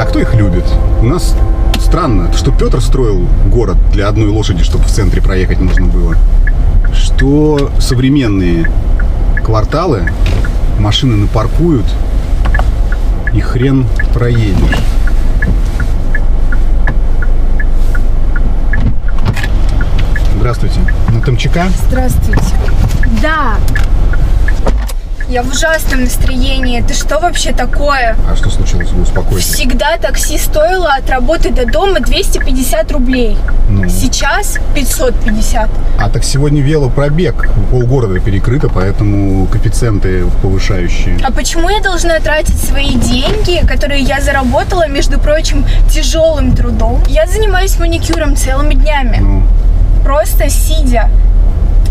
а кто их любит? У нас странно, что Петр строил город для одной лошади, чтобы в центре проехать можно было. Что современные кварталы машины напаркуют, и хрен проедешь. Здравствуйте. На Томчака? Здравствуйте. Да. Я в ужасном настроении. Это что вообще такое? А что случилось? Вы успокойтесь. Всегда такси стоило от работы до дома 250 рублей. Ну. Сейчас 550. А так сегодня велопробег. Полгорода перекрыто, поэтому коэффициенты повышающие. А почему я должна тратить свои деньги, которые я заработала, между прочим, тяжелым трудом? Я занимаюсь маникюром целыми днями. Ну. Просто сидя.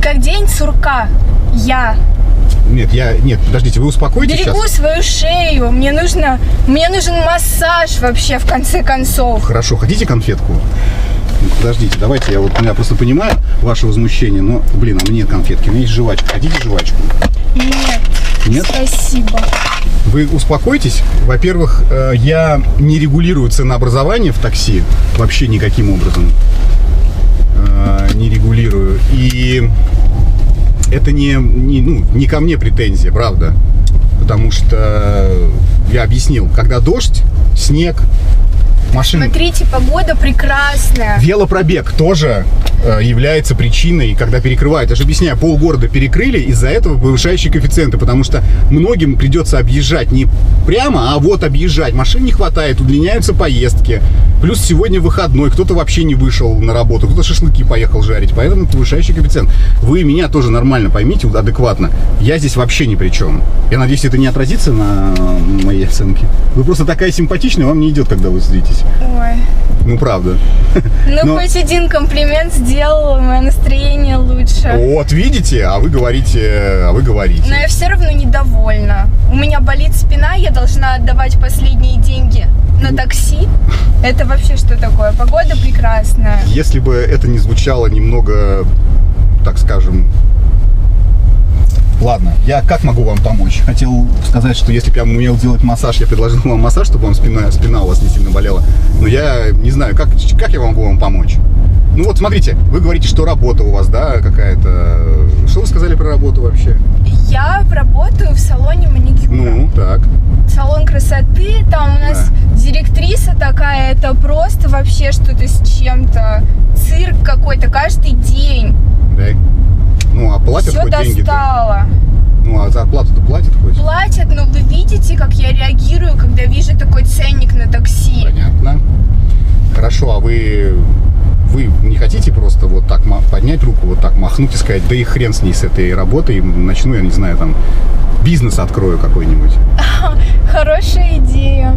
Как день сурка. Нет, подождите, вы успокойтесь Берегу сейчас. свою шею. Мне нужен массаж вообще, в конце концов. Хорошо, хотите конфетку? Подождите, давайте, я просто понимаю ваше возмущение, но, а у меня нет конфетки, у меня есть жвачка. Хотите жвачку? Нет. Нет? Спасибо. Вы успокойтесь. Во-первых, я не регулирую ценообразование в такси вообще никаким образом. Не регулирую. И это не ко мне претензия, правда. Потому что я объяснил, когда дождь, снег, машины. Смотрите, погода прекрасная. Велопробег тоже является причиной, когда перекрывают. Я же объясняю, полгорода перекрыли из-за этого повышающие коэффициенты, потому что многим придется объезжать не прямо, а вот объезжать. Машин не хватает, удлиняются поездки. Плюс сегодня выходной, кто-то вообще не вышел на работу, кто-то шашлыки поехал жарить, поэтому повышающий коэффициент. Вы меня тоже нормально поймите, адекватно. Я здесь вообще ни при чем. Я надеюсь, это не отразится на моей оценке. Вы просто такая симпатичная, вам не идет, когда вы садитесь. Ой. Ну, правда. Ну, хоть один комплимент сделала, мое настроение лучше. Вот, видите, а вы говорите. Но я все равно недовольна. У меня болит спина, я должна отдавать последние деньги на такси. Это вообще что такое? Погода прекрасная. Если бы это не звучало немного, так скажем... Ладно, я как могу вам помочь? Хотел сказать, что если бы я умел делать массаж, я предложил вам массаж, чтобы вам спина у вас не сильно болела. Но я не знаю, как я могу вам помочь? Ну вот, смотрите, вы говорите, что работа у вас, да, какая-то... Что вы сказали про работу вообще? Я работаю в салоне маникюра. Ну, так. Салон красоты, там у нас директриса такая, это просто вообще что-то с чем-то. Цирк какой-то каждый день. Да. Ну, а платят Все хоть деньги-то? достало. Ну, а зарплату-то платят хоть? Платят, но вы видите, как я реагирую, когда вижу такой ценник на такси. Понятно. Хорошо, а вы не хотите просто вот так поднять руку, вот так махнуть и сказать, да и хрен с ней, с этой работой, и начну, я не знаю, там, бизнес открою какой-нибудь? Хорошая идея.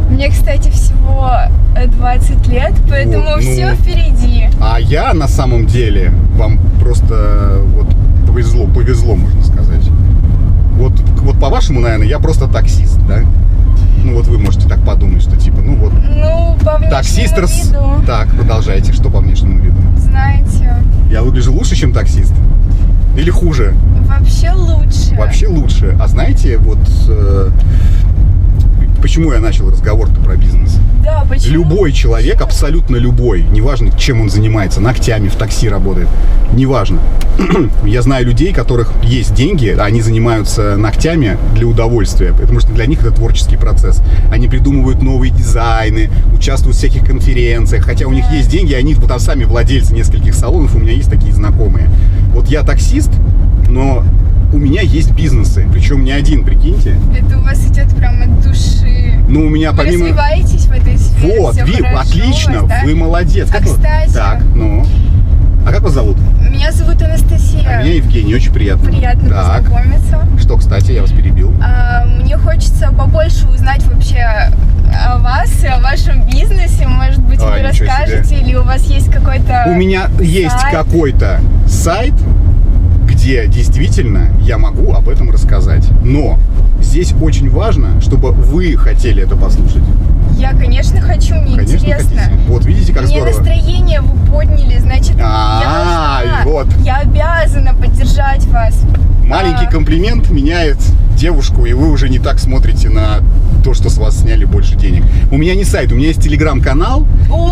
Мне, кстати, всего 20 лет, поэтому все впереди. А я на самом деле вам просто вот повезло, можно сказать. Вот по-вашему, наверное, я просто таксист, да? Ну вот вы можете так подумать, что типа, ну вот. Ну, по внешнему таксист виду. Так, продолжайте, что по внешнему виду? Знаете. Я выгляжу лучше, чем таксист? Или хуже? Вообще лучше. Вообще лучше. А знаете, вот почему я начал разговор-то про бизнес? Да, почему? Любой человек, абсолютно любой, неважно, чем он занимается, ногтями, в такси работает, неважно. Я знаю людей, у которых есть деньги, они занимаются ногтями для удовольствия, потому что для них это творческий процесс. Они придумывают новые дизайны, участвуют в всяких конференциях, хотя у них есть деньги, они вот сами владельцы нескольких салонов, у меня есть такие знакомые. Вот я таксист, но у меня есть бизнесы, причем не один, прикиньте. Это у вас идет прямо от души. Ну, у меня вы помимо... развиваетесь в этой сфере. Вот, отлично, вас, да? вы молодец. А, кстати... Так, ну... А как вас зовут? Меня зовут Анастасия. А меня Евгений, очень приятно. Приятно познакомиться. Что, кстати, я вас перебил? Мне хочется побольше узнать вообще о вас и о вашем бизнесе. Может быть, вы расскажете, или у вас есть какой-то У меня есть какой-то сайт, где действительно я могу об этом рассказать. Но здесь очень важно, чтобы вы хотели это послушать. Я, конечно, хочу, мне интересно. Хотите. Вот видите, как мне здорово. Настроение вы подняли, значит, вот. я обязана поддержать вас. Маленький комплимент меняет девушку, и вы уже не так смотрите на то, что с вас сняли больше денег. У меня не сайт, у меня есть телеграм-канал,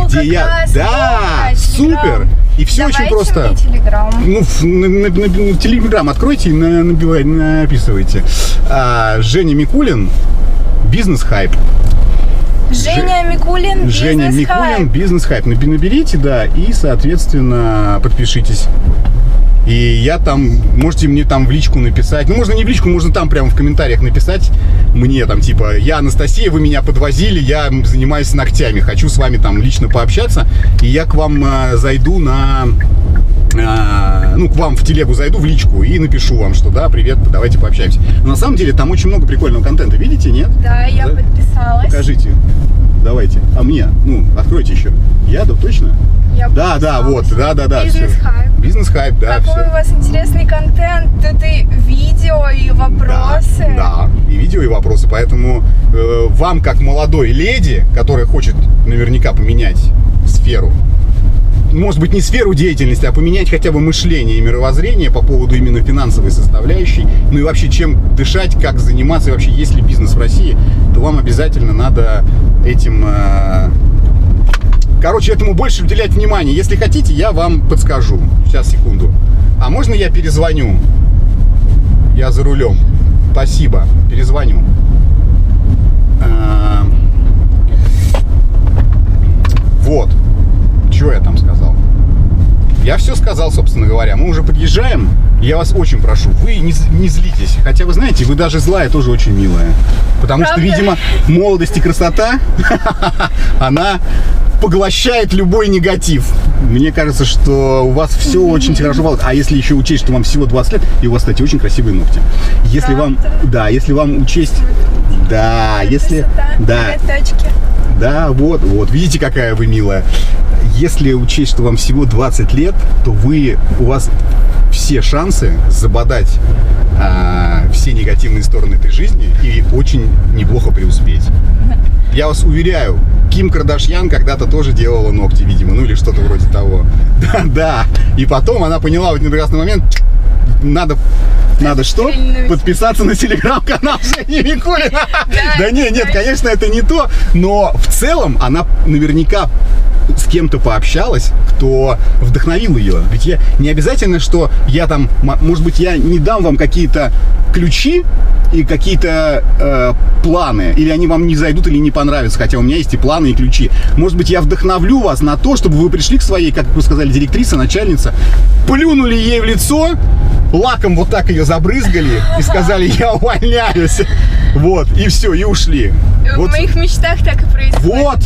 где я... Да, супер! И все очень просто. Мне телеграм. Ну, телеграм откройте и написывайте. Женя Микулин, бизнес-хайп. Женя Микулин, бизнес-хайп. Наберите, да, и, соответственно, подпишитесь. И я там, можете мне там в личку написать. Ну, можно не в личку, можно там прямо в комментариях написать мне там, типа, я Анастасия, вы меня подвозили, я занимаюсь ногтями, хочу с вами там лично пообщаться. И я к вам зайду к вам в телегу зайду, в личку, и напишу вам, что да, привет, давайте пообщаемся. Но на самом деле там очень много прикольного контента, видите, нет? Да, я подписалась. Покажите. Давайте. А мне? Ну, откройте еще. Я, да, точно? Да, вот, да. Бизнес-хайп. Бизнес-хайп, да. Какой у вас интересный контент. Тут и видео, и вопросы. Да, и видео, и вопросы. Поэтому вам, как молодой леди, которая хочет наверняка поменять сферу, может быть, не сферу деятельности, а поменять хотя бы мышление и мировоззрение по поводу именно финансовой составляющей, ну и вообще чем дышать, как заниматься, и вообще есть ли бизнес в России, то вам обязательно надо этим... Короче, этому больше уделять внимание. Если хотите, я вам подскажу. Сейчас, секунду. А можно я перезвоню? Я за рулем. Спасибо. Перезвоню. Вот. Что я там сказал? Я все сказал, собственно говоря. Мы уже подъезжаем. Я вас очень прошу, вы не злитесь. Хотя, вы знаете, вы даже злая тоже очень милая. Потому что, видимо, молодость и красота, она поглощает любой негатив. Мне кажется, что у вас все очень хорошо получится. А если еще учесть, что вам всего 20 лет, и у вас, кстати, очень красивые ногти. Если вам, да, если вам учесть, да, если, да, да, вот, видите, какая вы милая. Если учесть, что вам всего 20 лет, то у вас все шансы забодать все негативные стороны этой жизни и очень неплохо преуспеть. Я вас уверяю, Ким Кардашьян когда-то тоже делала ногти, видимо, ну или что-то вроде того. Да. И потом она поняла в один прекрасный момент, надо что? Подписаться на телеграм-канал Жени Микулина. Да нет, конечно, это не то. Но в целом она наверняка с кем-то пообщалась, кто вдохновил ее. Ведь не обязательно, что я там, может быть, я не дам вам какие-то ключи и какие-то планы, или они вам не зайдут или не понравятся, хотя у меня есть и планы, и ключи. Может быть, я вдохновлю вас на то, чтобы вы пришли к своей, как вы сказали, директрисе, начальнице, плюнули ей в лицо, лаком вот так ее забрызгали и сказали: я увольняюсь. Вот, и все, и ушли. В моих мечтах так и происходит. Вот,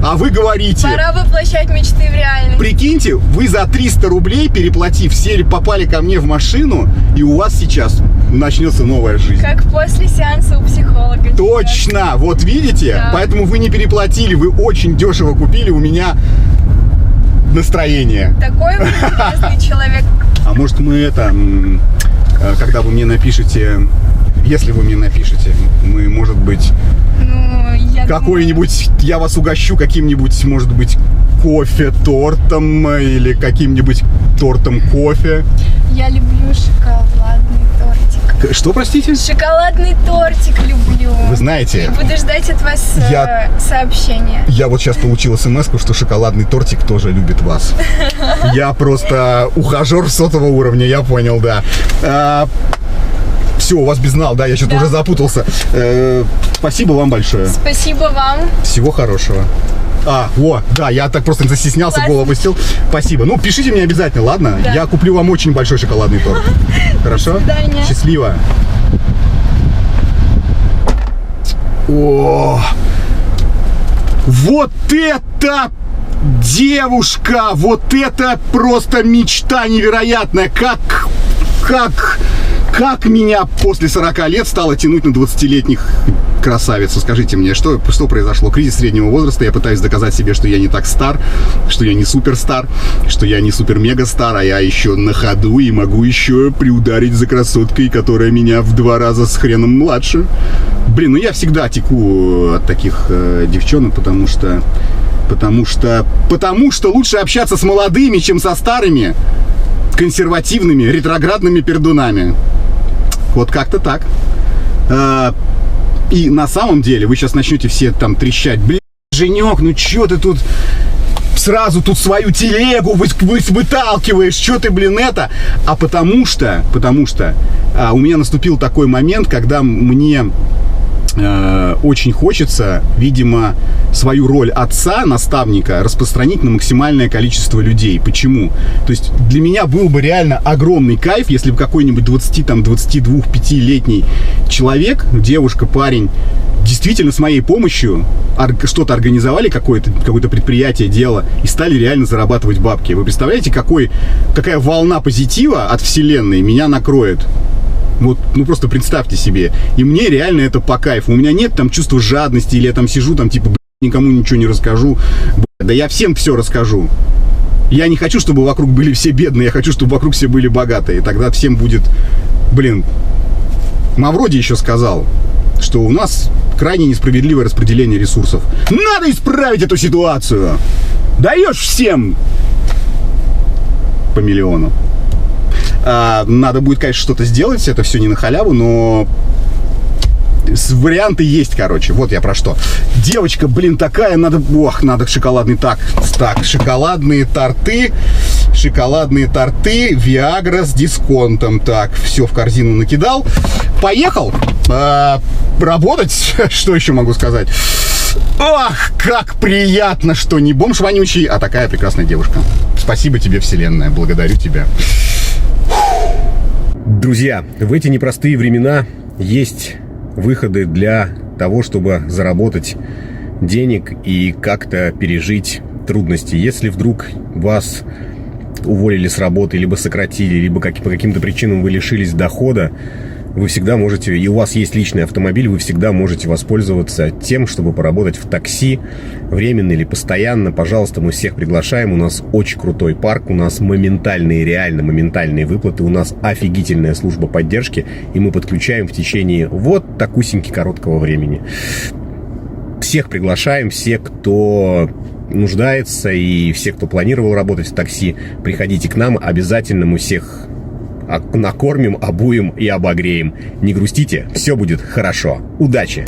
а вы говорите... Пора воплощать мечты в реальность. Прикиньте, вы за 300 рублей, переплатив, попали ко мне в машину, и у вас сейчас начнется новая жизнь. Как после сеанса у психолога. Точно, сейчас. Вот видите? Да. Поэтому вы не переплатили, вы очень дешево купили у меня настроение. Такой вы интересный человек. А может мы когда вы мне напишете... Если вы мне напишете, мы, может быть, какой-нибудь, я вас угощу каким-нибудь, может быть, кофе, тортом или каким-нибудь тортом кофе. Я люблю шоколадный тортик. Что, простите? Шоколадный тортик люблю. Вы знаете... И буду ждать от вас сообщения. Я вот сейчас получил смс-ку, что шоколадный тортик тоже любит вас. Я просто ухажер сотого уровня, я понял, да. Все, у вас безнал, да? Я что-то уже запутался. Спасибо вам большое. Спасибо вам. Всего хорошего. Да, я так просто застеснялся, голову опустил. Спасибо. Ну, пишите мне обязательно, ладно? Да. Я куплю вам очень большой шоколадный торт. Хорошо? До свидания. Счастливо. О, вот это девушка! Вот это просто мечта невероятная! Как меня после 40 лет стало тянуть на 20-летних красавиц? Скажите мне, что произошло? Кризис среднего возраста. Я пытаюсь доказать себе, что я не так стар, что я не суперстар, что я не супер-мега-стар, а я еще на ходу и могу еще приударить за красоткой, которая меня в 2 раза с хреном младше. Блин, я всегда теку от таких девчонок, потому что лучше общаться с молодыми, чем со старыми, консервативными, ретроградными пердунами. Вот как-то так. И на самом деле вы сейчас начнете все там трещать. Блин, Женек, ну чё ты тут сразу тут свою телегу выталкиваешь, чё ты, блин, это? А потому что у меня наступил такой момент, когда мне очень хочется, видимо, свою роль отца, наставника распространить на максимальное количество людей. Почему? То есть для меня был бы реально огромный кайф, если бы какой-нибудь 22-5-летний человек, девушка, парень, действительно с моей помощью что-то организовали, какое-то предприятие, дело, и стали реально зарабатывать бабки. Вы представляете, какая волна позитива от вселенной меня накроет? Вот, ну просто представьте себе. И мне реально это по кайфу. У меня нет там чувства жадности, или я там сижу, там типа, никому ничего не расскажу. Да я всем все расскажу. Я не хочу, чтобы вокруг были все бедные, я хочу, чтобы вокруг все были богатые. И тогда всем будет, Мавроди еще сказал, что у нас крайне несправедливое распределение ресурсов. Надо исправить эту ситуацию. Даешь всем по миллиону. Надо будет, конечно, что-то сделать. Это все не на халяву, но варианты есть, короче. Вот я про что. Девочка, такая, надо шоколадный шоколадные торты, Виагра с дисконтом. Так, все в корзину накидал. Поехал работать. Что еще могу сказать? Ах, как приятно, что не бомж вонючий, а такая прекрасная девушка. Спасибо тебе, вселенная. Благодарю тебя. Друзья, в эти непростые времена есть выходы для того, чтобы заработать денег и как-то пережить трудности. Если вдруг вас уволили с работы, либо сократили, либо по каким-то причинам вы лишились дохода, вы всегда можете, и у вас есть личный автомобиль, вы всегда можете воспользоваться тем, чтобы поработать в такси, временно или постоянно. Пожалуйста, мы всех приглашаем. У нас очень крутой парк, у нас реально моментальные выплаты, у нас офигительная служба поддержки, и мы подключаем в течение вот такусеньки короткого времени. Всех приглашаем, все, кто нуждается, и все, кто планировал работать в такси, приходите к нам, обязательно мы всех накормим, обуем и обогреем. Не грустите, все будет хорошо. Удачи!